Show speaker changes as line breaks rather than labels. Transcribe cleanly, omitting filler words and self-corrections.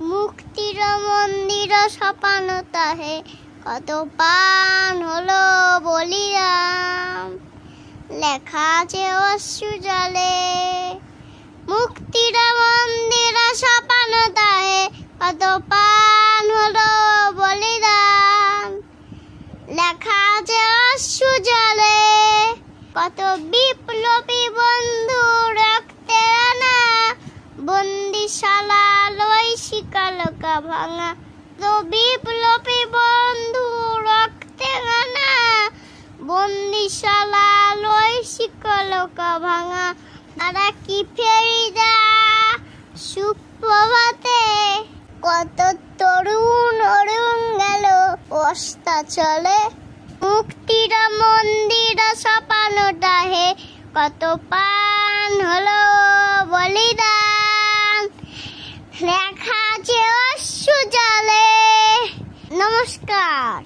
মুক্তির মন্দির সপানো তাহে কত পান হলো বলিদান লেখা আছে অশ্রু জলে মুক্তির মন্দির সপানো তাহে কত পান হলো বলিদান লেখা আছে অশ্রু জলে কত বিপ্লবী বন্ধু রক্তে রানা বন্দিশালা লই শিকালকা ভাঙা তো বিপ্লবী বন্ধু রক্তে রানা বন্দিশালা লই শিকালকা ভাঙা তারা কি ফেরিদা সুপ্রভাতে কত তরুণ অরুণ গেল অস্তা চলে মুক্তির মন্দির সপানো তাহে কত পান হলো বলিদান লেখা আছে অশ্রু জলে। নমস্কার।